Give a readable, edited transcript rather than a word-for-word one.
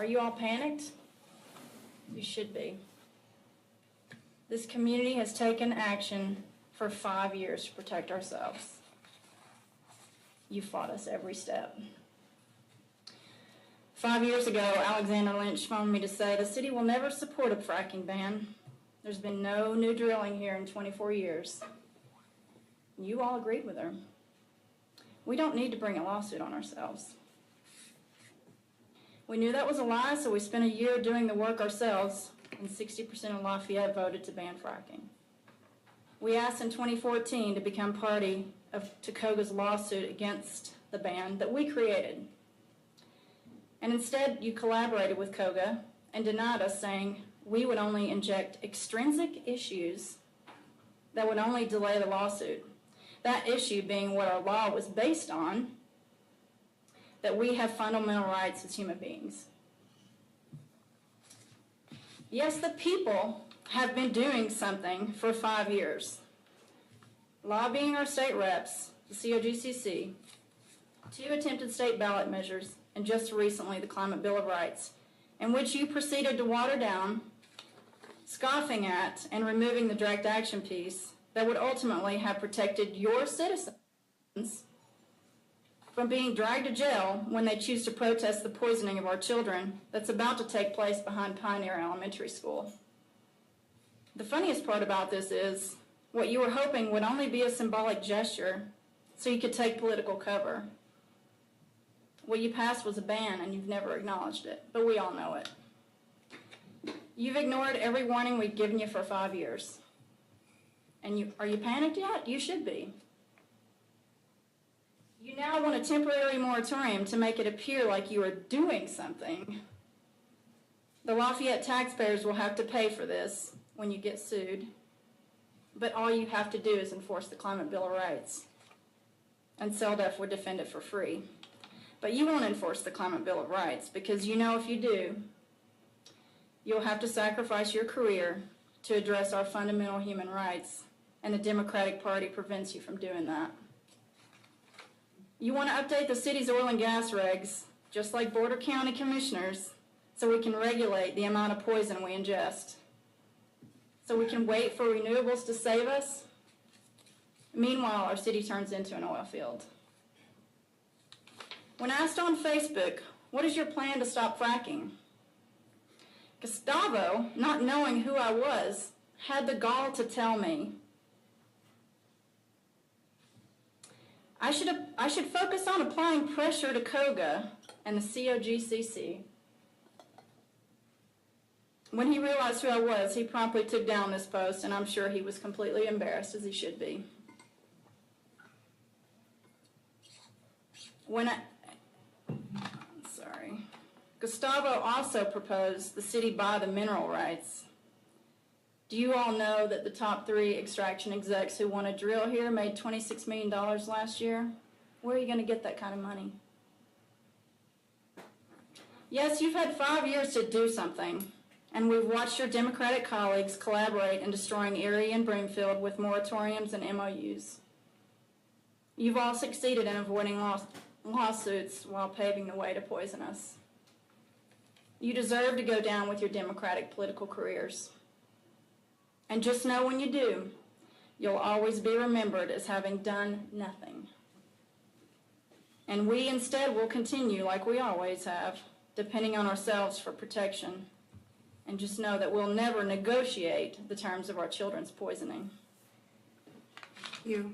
Are you all panicked? You should be. This community has taken action for 5 years to protect ourselves. You fought us every step. 5 years ago, Alexander Lynch phoned me to say the city will never support a fracking ban. There's been no new drilling here in 24 years. You all agreed with her. We don't need to bring a lawsuit on ourselves. We knew that was a lie, so we spent a year doing the work ourselves, and 60% of Lafayette voted to ban fracking. We asked in 2014 to become party to COGA's lawsuit against the ban that we created. And instead, you collaborated with COGA and denied us, saying we would only inject extrinsic issues that would only delay the lawsuit. That issue being what our law was based on, that we have fundamental rights as human beings. Yes, the people have been doing something for 5 years. Lobbying our state reps, the COGCC, 2 attempted state ballot measures, and just recently the Climate Bill of Rights, in which you proceeded to water down, scoffing at, and removing the direct action piece that would ultimately have protected your citizens from being dragged to jail when they choose to protest the poisoning of our children that's about to take place behind Pioneer Elementary School. The funniest part about this is what you were hoping would only be a symbolic gesture so you could take political cover. What you passed was a ban, and you've never acknowledged it, but we all know it. You've ignored every warning we've given you for 5 years. And are you panicked yet? You should be. You now want a temporary moratorium to make it appear like you are doing something. The Lafayette taxpayers will have to pay for this when you get sued, but all you have to do is enforce the Climate Bill of Rights, and CELDF would defend it for free. But you won't enforce the Climate Bill of Rights because you know if you do, you'll have to sacrifice your career to address our fundamental human rights, and the Democratic Party prevents you from doing that. You want to update the city's oil and gas regs, just like border county commissioners, so we can regulate the amount of poison we ingest. So we can wait for renewables to save us. Meanwhile, our city turns into an oil field. When asked on Facebook, what is your plan to stop fracking? Gustavo, not knowing who I was, had the gall to tell me, I should focus on applying pressure to COGA and the COGCC. When he realized who I was, he promptly took down this post, and I'm sure he was completely embarrassed, as he should be. Gustavo also proposed the city buy the mineral rights. Do you all know that the top 3 extraction execs who want to drill here made $26 million last year? Where are you going to get that kind of money? Yes, you've had 5 years to do something, and we've watched your Democratic colleagues collaborate in destroying Erie and Broomfield with moratoriums and MOUs. You've all succeeded in avoiding lawsuits while paving the way to poison us. You deserve to go down with your Democratic political careers. And just know when you do, you'll always be remembered as having done nothing. And we instead will continue, like we always have, depending on ourselves for protection. And just know that we'll never negotiate the terms of our children's poisoning. Thank you.